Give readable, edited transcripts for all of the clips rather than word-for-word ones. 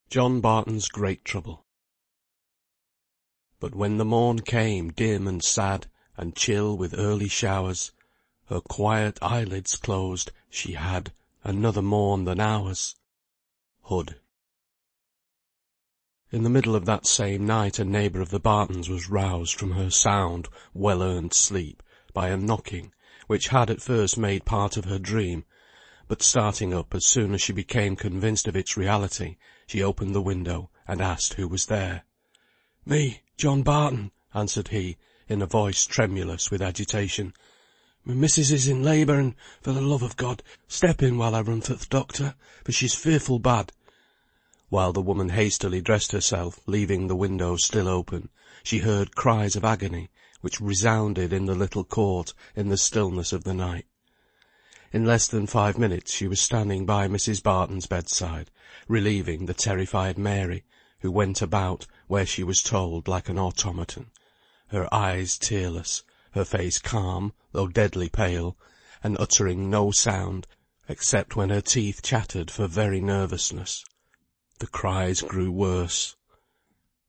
John Barton's Great Trouble. But when the morn came dim and sad, and chill with early showers, her quiet eyelids closed, she had another morn than ours. Hood. In the middle of that same night a neighbour of the Bartons was roused from her sound, well-earned sleep by a knocking, which had at first made part of her dream, but starting up as soon as she became convinced of its reality, she opened the window and asked who was there. "Me, John Barton," answered he, in a voice tremulous with agitation. "My missus is in labour, and, for the love of God, step in while I run for th' doctor, for she's fearful bad." While the woman hastily dressed herself, leaving the window still open, she heard cries of agony, which resounded in the little court in the stillness of the night. In less than 5 minutes she was standing by Mrs. Barton's bedside, relieving the terrified Mary, who went about, where she was told, like an automaton, her eyes tearless, her face calm, though deadly pale, and uttering no sound, except when her teeth chattered for very nervousness. The cries grew worse.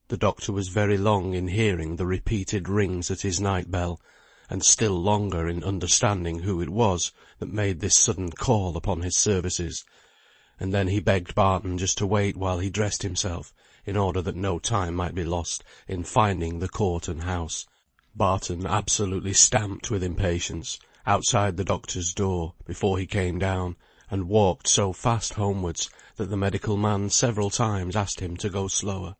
The doctor was very long in hearing the repeated rings at his night bell, and still longer in understanding who it was that made this sudden call upon his services, and then he begged Barton just to wait while he dressed himself, in order that no time might be lost in finding the court and house. Barton absolutely stamped with impatience outside the doctor's door before he came down, and walked so fast homewards that the medical man several times asked him to go slower.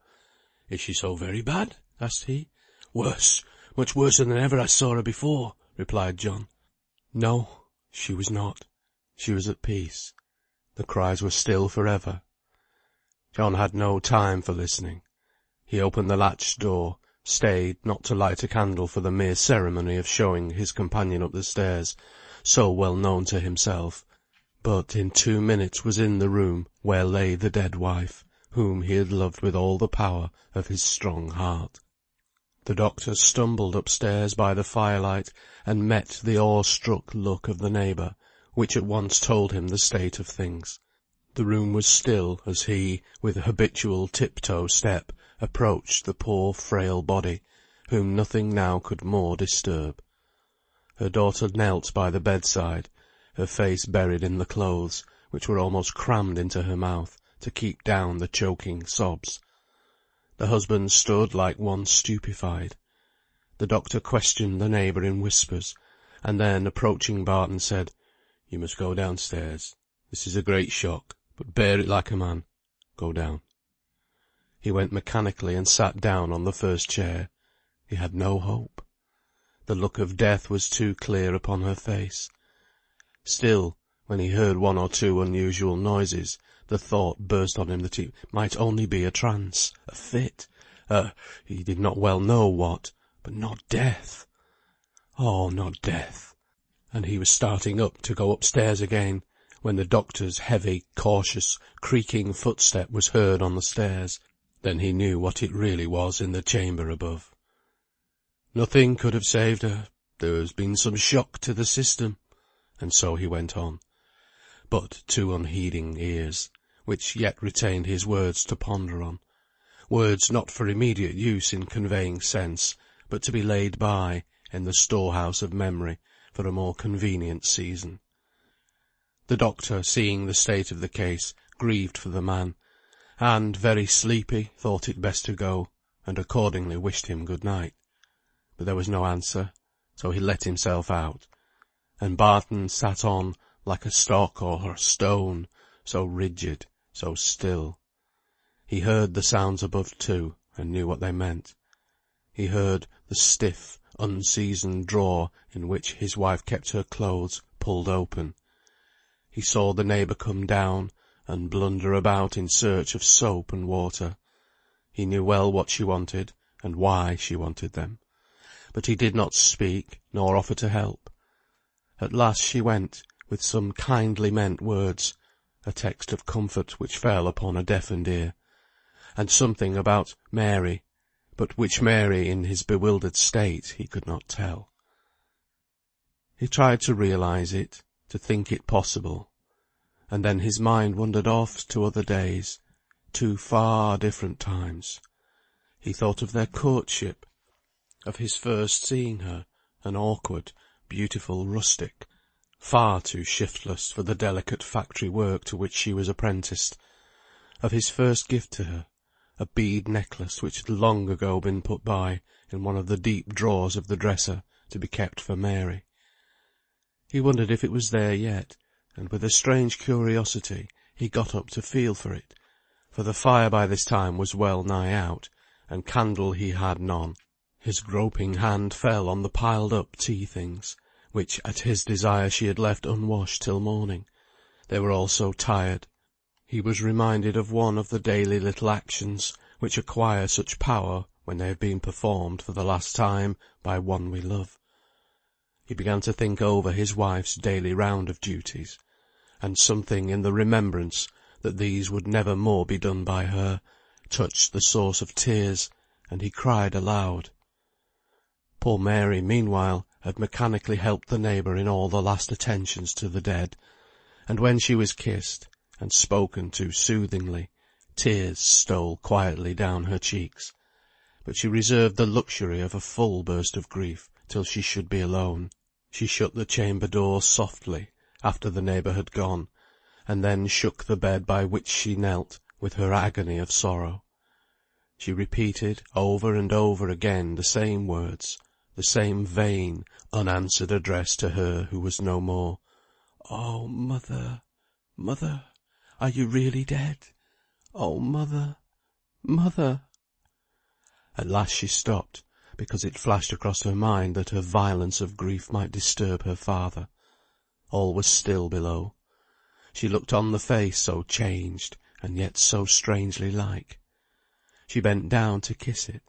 "Is she so very bad?" asked he. "Worse, much worse than ever I saw her before," replied John. No, she was not. She was at peace. The cries were still for ever. John had no time for listening. He opened the latched door, stayed not to light a candle for the mere ceremony of showing his companion up the stairs, so well known to himself, but in 2 minutes was in the room where lay the dead wife, whom he had loved with all the power of his strong heart. The doctor stumbled upstairs by the firelight, and met the awe-struck look of the neighbour, which at once told him the state of things. The room was still as he, with habitual tiptoe step, approached the poor frail body, whom nothing now could more disturb. Her daughter knelt by the bedside, her face buried in the clothes, which were almost crammed into her mouth, to keep down the choking sobs. The husband stood like one stupefied. The doctor questioned the neighbour in whispers, and then, approaching Barton, said, "You must go downstairs. This is a great shock, but bear it like a man. Go down." He went mechanically and sat down on the first chair. He had no hope. The look of death was too clear upon her face. Still, when he heard 1 or 2 unusual noises, the thought burst on him that it might only be a trance, a fit, he did not well know what, but not death. Oh, not death. And he was starting up to go upstairs again, when the doctor's heavy, cautious, creaking footstep was heard on the stairs. Then he knew what it really was in the chamber above. "Nothing could have saved her. There has been some shock to the system." And so he went on, but to unheeding ears, which yet retained his words to ponder on, words not for immediate use in conveying sense, but to be laid by, in the storehouse of memory, for a more convenient season. The doctor, seeing the state of the case, grieved for the man, and, very sleepy, thought it best to go, and accordingly wished him good night. But there was no answer, so he let himself out, and Barton sat on like a stock or a stone, so rigid, so still. He heard the sounds above too, and knew what they meant. He heard the stiff, unseasoned drawer in which his wife kept her clothes pulled open. He saw the neighbour come down, and blunder about in search of soap and water. He knew well what she wanted, and why she wanted them, but he did not speak, nor offer to help. At last she went, with some kindly meant words, a text of comfort which fell upon a deafened ear, and something about Mary, but which Mary, in his bewildered state, he could not tell. He tried to realise it, to think it possible, and then his mind wandered off to other days, two far different times. He thought of their courtship, of his first seeing her, an awkward, beautiful rustic, far too shiftless for the delicate factory work to which she was apprenticed, of his first gift to her, a bead necklace which had long ago been put by in one of the deep drawers of the dresser to be kept for Mary. He wondered if it was there yet, and with a strange curiosity he got up to feel for it, for the fire by this time was well nigh out, and candle he had none. His groping hand fell on the piled-up tea-things, which at his desire she had left unwashed till morning. They were all so tired. He was reminded of one of the daily little actions which acquire such power when they have been performed for the last time by one we love. He began to think over his wife's daily round of duties, and something in the remembrance that these would never more be done by her touched the source of tears, and he cried aloud. Poor Mary, meanwhile, had mechanically helped the neighbour in all the last attentions to the dead, and when she was kissed, and spoken to soothingly, tears stole quietly down her cheeks, but she reserved the luxury of a full burst of grief till she should be alone. She shut the chamber door softly, after the neighbour had gone, and then shook the bed by which she knelt, with her agony of sorrow. She repeated over and over again the same words, the same vain, unanswered address to her who was no more. "Oh, mother, mother, are you really dead? Oh, mother, mother!" At last she stopped, because it flashed across her mind that her violence of grief might disturb her father. All was still below. She looked on the face so changed, and yet so strangely like. She bent down to kiss it.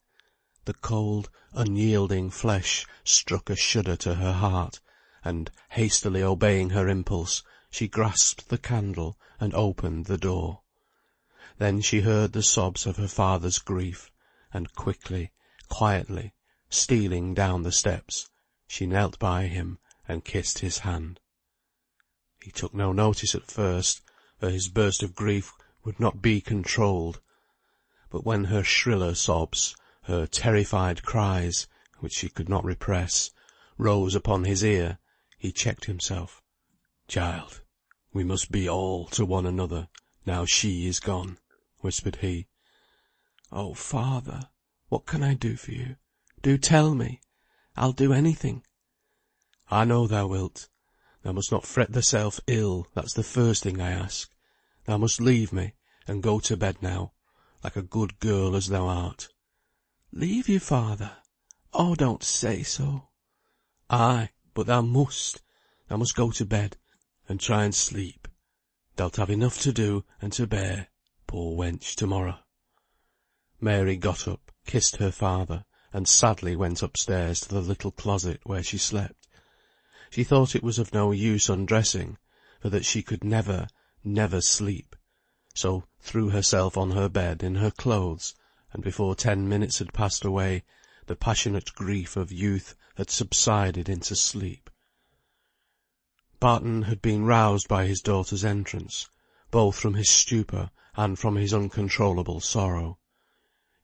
The cold, unyielding flesh struck a shudder to her heart, and, hastily obeying her impulse, she grasped the candle and opened the door. Then she heard the sobs of her father's grief, and quickly, quietly, stealing down the steps, she knelt by him and kissed his hand. He took no notice at first, for his burst of grief would not be controlled. But when her shriller sobs, her terrified cries, which she could not repress, rose upon his ear, he checked himself. "Child, we must be all to one another, now she is gone," whispered he. "Oh, father, what can I do for you? Do tell me. I'll do anything." "I know thou wilt. Thou must not fret thyself ill, that's the first thing I ask. Thou must leave me, and go to bed now, like a good girl as thou art." "Leave you, father? Oh, don't say so." "Ay, but thou must. Thou must go to bed, and try and sleep. Thou'lt have enough to do and to bear, poor wench, to-morrow." Mary got up, kissed her father, and sadly went upstairs to the little closet where she slept. She thought it was of no use undressing, for that she could never, never sleep, so threw herself on her bed in her clothes, and before 10 minutes had passed away, the passionate grief of youth had subsided into sleep. Barton had been roused by his daughter's entrance, both from his stupor and from his uncontrollable sorrow.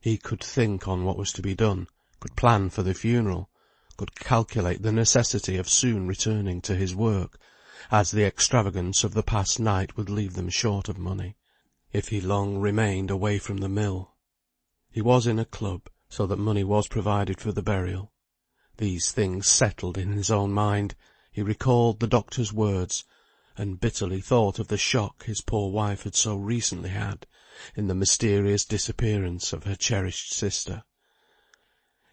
He could think on what was to be done, could plan for the funeral, could calculate the necessity of soon returning to his work, as the extravagance of the past night would leave them short of money, if he long remained away from the mill. He was in a club, so that money was provided for the burial. These things settled in his own mind, he recalled the doctor's words, and bitterly thought of the shock his poor wife had so recently had, in the mysterious disappearance of her cherished sister.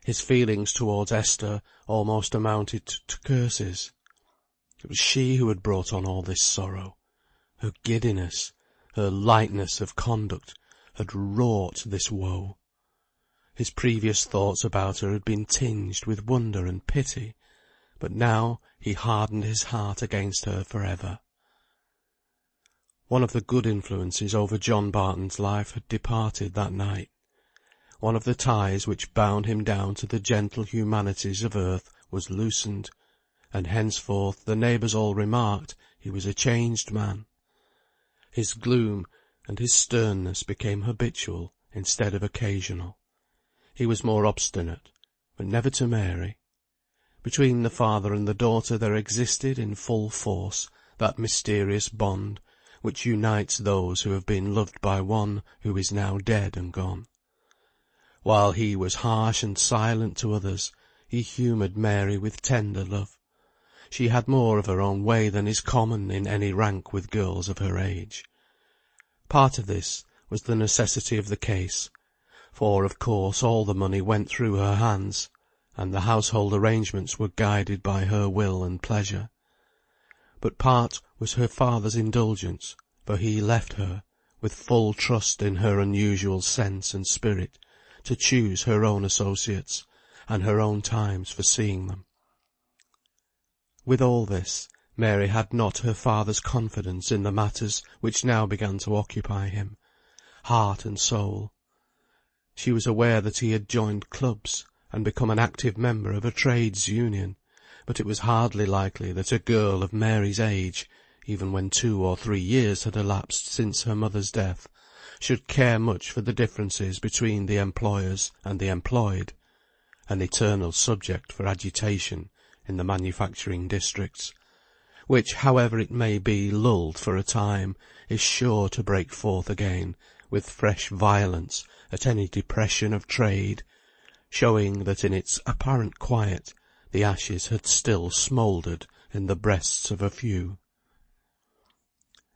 His feelings towards Esther almost amounted to curses. It was she who had brought on all this sorrow. Her giddiness, her lightness of conduct, had wrought this woe. His previous thoughts about her had been tinged with wonder and pity, but now he hardened his heart against her for ever. One of the good influences over John Barton's life had departed that night. One of the ties which bound him down to the gentle humanities of earth was loosened, and henceforth the neighbours all remarked he was a changed man. His gloom, and his sternness became habitual instead of occasional. He was more obstinate, but never to Mary. Between the father and the daughter there existed in full force that mysterious bond which unites those who have been loved by one who is now dead and gone. While he was harsh and silent to others, he humoured Mary with tender love. She had more of her own way than is common in any rank with girls of her age. Part of this was the necessity of the case, for of course all the money went through her hands, and the household arrangements were guided by her will and pleasure. But part was her father's indulgence, for he left her, with full trust in her unusual sense and spirit, to choose her own associates, and her own times for seeing them. With all this, Mary had not her father's confidence in the matters which now began to occupy him, heart and soul. She was aware that he had joined clubs, and become an active member of a trades' union, but it was hardly likely that a girl of Mary's age, even when 2 or 3 years had elapsed since her mother's death, should care much for the differences between the employers and the employed, an eternal subject for agitation in the manufacturing districts, which, however it may be lulled for a time, is sure to break forth again with fresh violence at any depression of trade, showing that in its apparent quiet the ashes had still smouldered in the breasts of a few.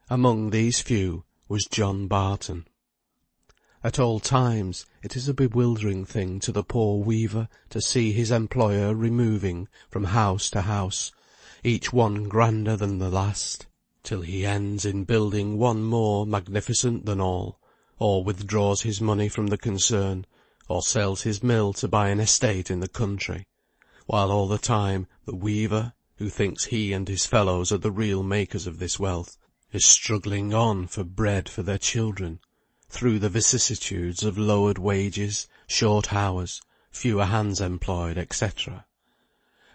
Among these few was John Barton. At all times it is a bewildering thing to the poor weaver to see his employer removing from house to house, each one grander than the last, till he ends in building one more magnificent than all, or withdraws his money from the concern, or sells his mill to buy an estate in the country, while all the time the weaver, who thinks he and his fellows are the real makers of this wealth, is struggling on for bread for their children, through the vicissitudes of lowered wages, short hours, fewer hands employed, etc.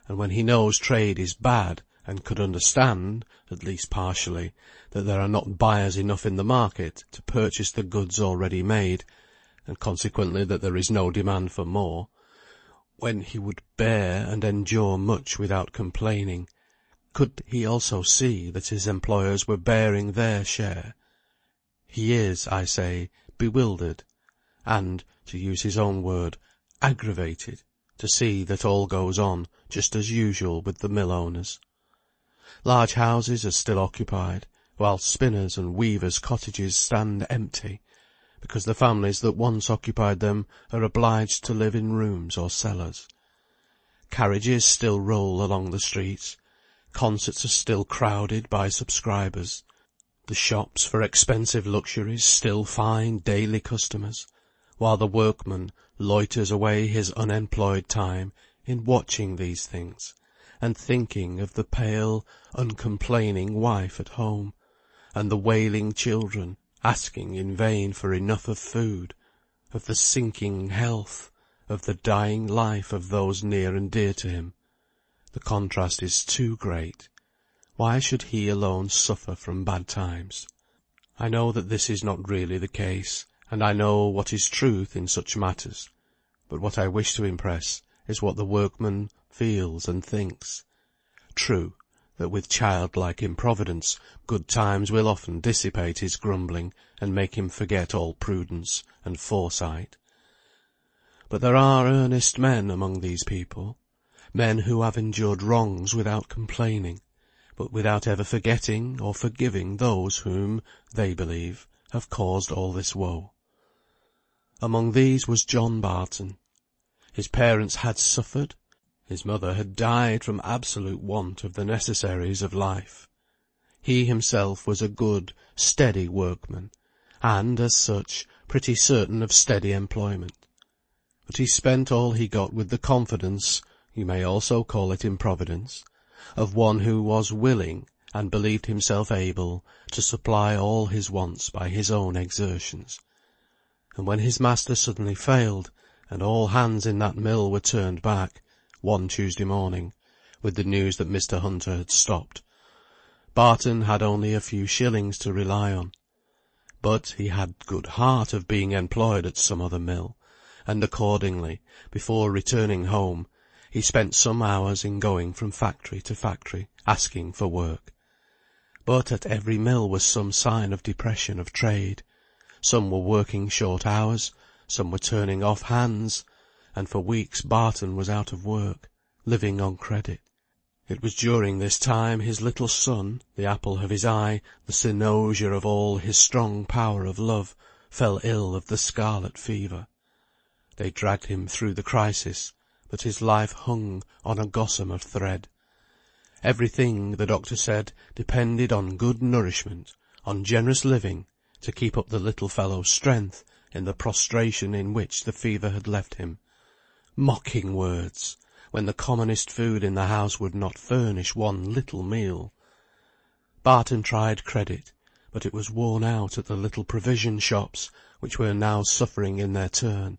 And when he knows trade is bad, and could understand, at least partially, that there are not buyers enough in the market to purchase the goods already made, and consequently that there is no demand for more, when he would bear and endure much without complaining, could he also see that his employers were bearing their share? He is, I say, bewildered, and, to use his own word, aggravated, to see that all goes on just as usual with the mill owners. Large houses are still occupied, while spinners' and weavers' cottages stand empty, because the families that once occupied them are obliged to live in rooms or cellars. Carriages still roll along the streets, concerts are still crowded by subscribers, the shops for expensive luxuries still find daily customers, while the workman loiters away his unemployed time in watching these things, and thinking of the pale, uncomplaining wife at home, and the wailing children asking in vain for enough of food, of the sinking health, of the dying life of those near and dear to him. The contrast is too great. Why should he alone suffer from bad times? I know that this is not really the case, and I know what is truth in such matters, but what I wish to impress is what the workman feels and thinks. True, that with childlike improvidence good times will often dissipate his grumbling, and make him forget all prudence and foresight. But there are earnest men among these people, men who have endured wrongs without complaining, but without ever forgetting or forgiving those whom, they believe, have caused all this woe. Among these was John Barton. His parents had suffered, his mother had died from absolute want of the necessaries of life. He himself was a good, steady workman, and, as such, pretty certain of steady employment. But he spent all he got with the confidence, you may also call it improvidence, of one who was willing, and believed himself able, to supply all his wants by his own exertions. And when his master suddenly failed, and all hands in that mill were turned back, one Tuesday morning, with the news that Mr. Hunter had stopped, Barton had only a few shillings to rely on. But he had good heart of being employed at some other mill, and accordingly, before returning home, he spent some hours in going from factory to factory, asking for work. But at every mill was some sign of depression of trade. Some were working short hours, some were turning off hands, and for weeks Barton was out of work, living on credit. It was during this time his little son, the apple of his eye, the cynosure of all his strong power of love, fell ill of the scarlet fever. They dragged him through the crisis, but his life hung on a gossamer thread. Everything, the doctor said, depended on good nourishment, on generous living, to keep up the little fellow's strength in the prostration in which the fever had left him. Mocking words, when the commonest food in the house would not furnish one little meal. Barton tried credit, but it was worn out at the little provision shops, which were now suffering in their turn.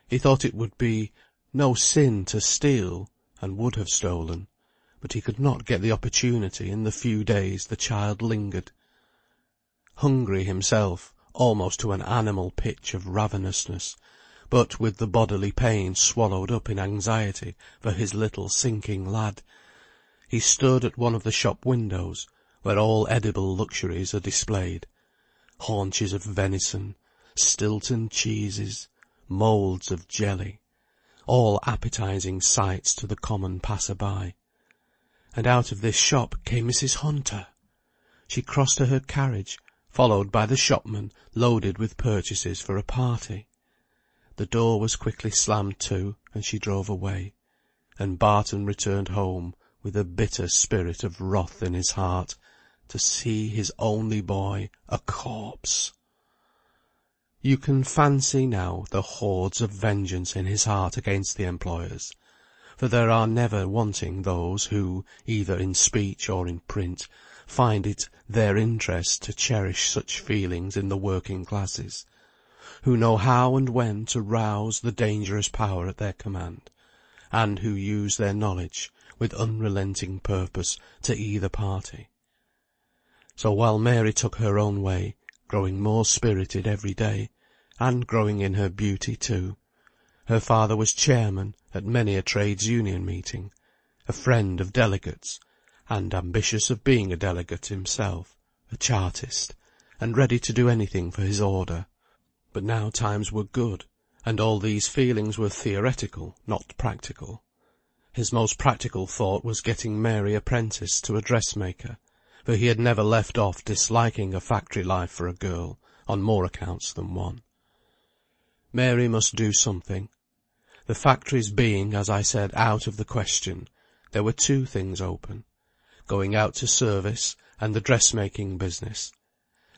He thought it would be no sin to steal, and would have stolen, but he could not get the opportunity in the few days the child lingered. Hungry himself, almost to an animal pitch of ravenousness, but with the bodily pain swallowed up in anxiety for his little sinking lad, he stood at one of the shop windows, where all edible luxuries are displayed. Haunches of venison, Stilton cheeses, moulds of jelly, all appetising sights to the common passer-by. And out of this shop came Mrs. Hunter. She crossed to her carriage, followed by the shopman loaded with purchases for a party. The door was quickly slammed to, and she drove away, and Barton returned home with a bitter spirit of wrath in his heart, to see his only boy a corpse. You can fancy now the hordes of vengeance in his heart against the employers, for there are never wanting those who, either in speech or in print, find it their interest to cherish such feelings in the working classes, who know how and when to rouse the dangerous power at their command, and who use their knowledge with unrelenting purpose to either party. So while Mary took her own way, growing more spirited every day, and growing in her beauty too, her father was chairman at many a trades union meeting, a friend of delegates, and ambitious of being a delegate himself, a Chartist, and ready to do anything for his order. But now times were good, and all these feelings were theoretical, not practical. His most practical thought was getting Mary apprenticed to a dressmaker, for he had never left off disliking a factory life for a girl, on more accounts than one. Mary must do something. The factories being, as I said, out of the question, there were two things open, going out to service and the dressmaking business,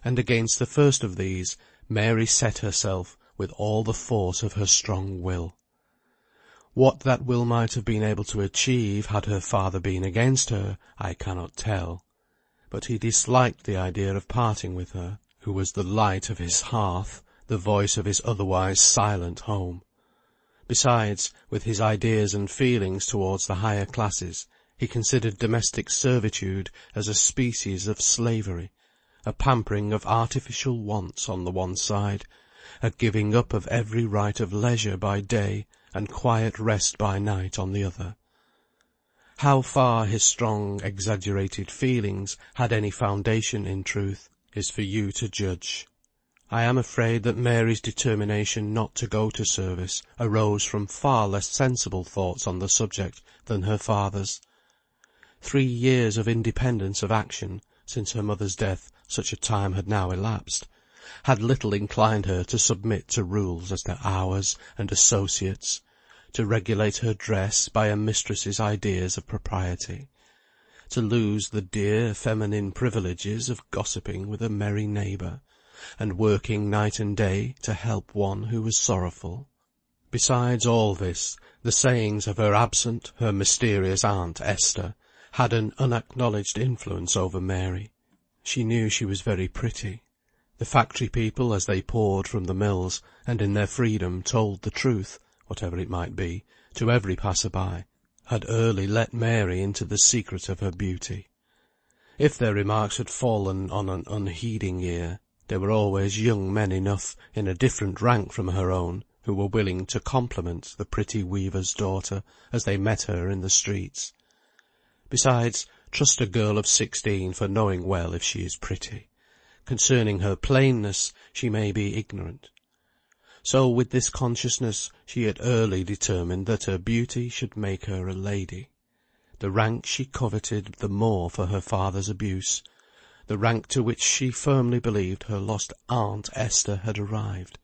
and against the first of these Mary set herself with all the force of her strong will. What that will might have been able to achieve had her father been against her, I cannot tell, but he disliked the idea of parting with her, who was the light of his hearth, the voice of his otherwise silent home. Besides, with his ideas and feelings towards the higher classes, he considered domestic servitude as a species of slavery, a pampering of artificial wants on the one side, a giving up of every right of leisure by day and quiet rest by night on the other. How far his strong, exaggerated feelings had any foundation in truth, is for you to judge. I am afraid that Mary's determination not to go to service arose from far less sensible thoughts on the subject than her father's. 3 years of independence of action, since her mother's death such a time had now elapsed, had little inclined her to submit to rules as to hours and associates, to regulate her dress by a mistress's ideas of propriety, to lose the dear feminine privileges of gossiping with a merry neighbour, and working night and day to help one who was sorrowful. Besides all this, the sayings of her absent, her mysterious aunt Esther, had an unacknowledged influence over Mary. She knew she was very pretty. The factory people, as they poured from the mills, and in their freedom told the truth, whatever it might be, to every passer-by, had early let Mary into the secret of her beauty. If their remarks had fallen on an unheeding ear, There were always young men enough, in a different rank from her own, who were willing to compliment the pretty weaver's daughter as they met her in the streets. Besides, trust a girl of 16 for knowing well if she is pretty. Concerning her plainness she may be ignorant. So with this consciousness she had early determined that her beauty should make her a lady. The rank she coveted the more for her father's abuse, the rank to which she firmly believed her lost Aunt Esther had arrived.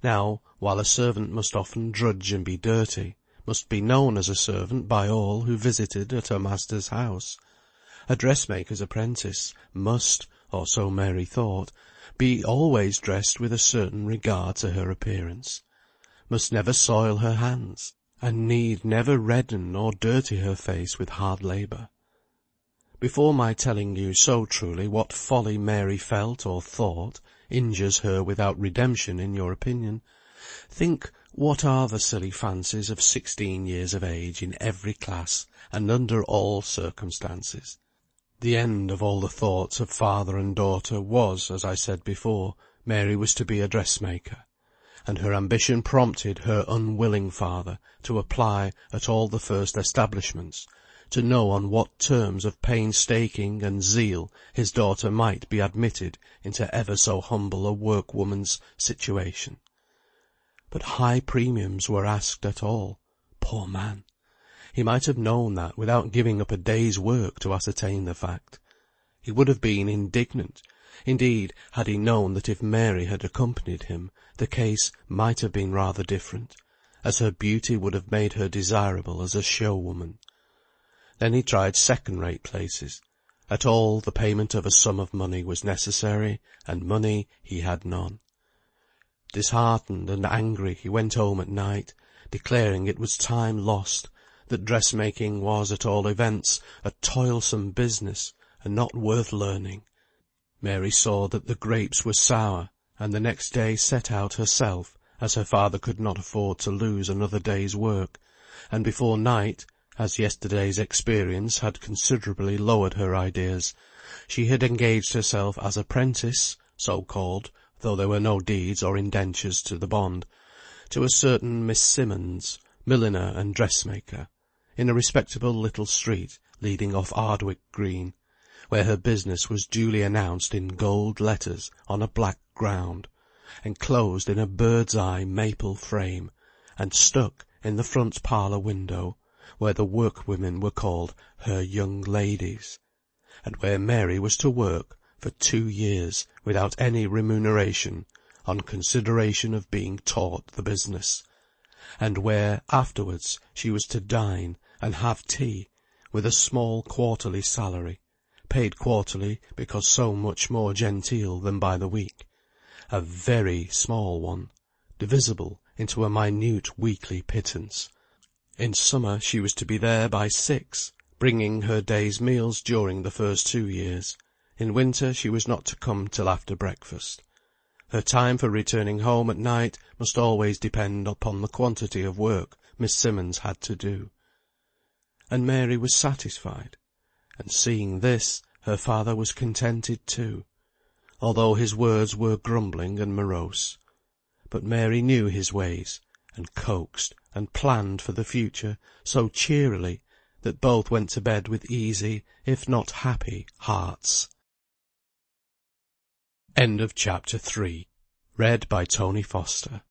Now, while a servant must often drudge and be dirty, must be known as a servant by all who visited at her master's house, a dressmaker's apprentice must, or so Mary thought, be always dressed with a certain regard to her appearance, must never soil her hands, and need never redden or dirty her face with hard labour. Before my telling you so truly what folly Mary felt or thought injures her without redemption in your opinion, think what are the silly fancies of 16 years of age in every class and under all circumstances. The end of all the thoughts of father and daughter was, as I said before, Mary was to be a dressmaker, and her ambition prompted her unwilling father to apply at all the first establishments, to know on what terms of painstaking and zeal his daughter might be admitted into ever so humble a workwoman's situation. But high premiums were asked at all. Poor man! He might have known that without giving up a day's work to ascertain the fact. He would have been indignant. Indeed, had he known that if Mary had accompanied him, the case might have been rather different, as her beauty would have made her desirable as a show-woman. Then he tried second-rate places. At all the payment of a sum of money was necessary, and money he had none. Disheartened and angry he went home at night, declaring it was time lost, that dressmaking was at all events a toilsome business, and not worth learning. Mary saw that the grapes were sour, and the next day set out herself, as her father could not afford to lose another day's work, and before night, as yesterday's experience had considerably lowered her ideas, she had engaged herself as apprentice, so called, though there were no deeds or indentures to the bond, to a certain Miss Simmons, milliner and dressmaker, in a respectable little street leading off Ardwick Green, where her business was duly announced in gold letters on a black ground, enclosed in a bird's-eye maple frame, and stuck in the front parlour window, where the workwomen were called her young ladies, and where Mary was to work for 2 years without any remuneration, on consideration of being taught the business, and where afterwards she was to dine and have tea, with a small quarterly salary, paid quarterly because so much more genteel than by the week, a very small one, divisible into a minute weekly pittance. In summer she was to be there by 6, bringing her day's meals during the first 2 years. In winter she was not to come till after breakfast. Her time for returning home at night must always depend upon the quantity of work Miss Simmons had to do. And Mary was satisfied, and seeing this, her father was contented too, although his words were grumbling and morose. But Mary knew his ways, and coaxed and planned for the future so cheerily that both went to bed with easy, if not happy, hearts. End of chapter 3. Read by Tony Foster.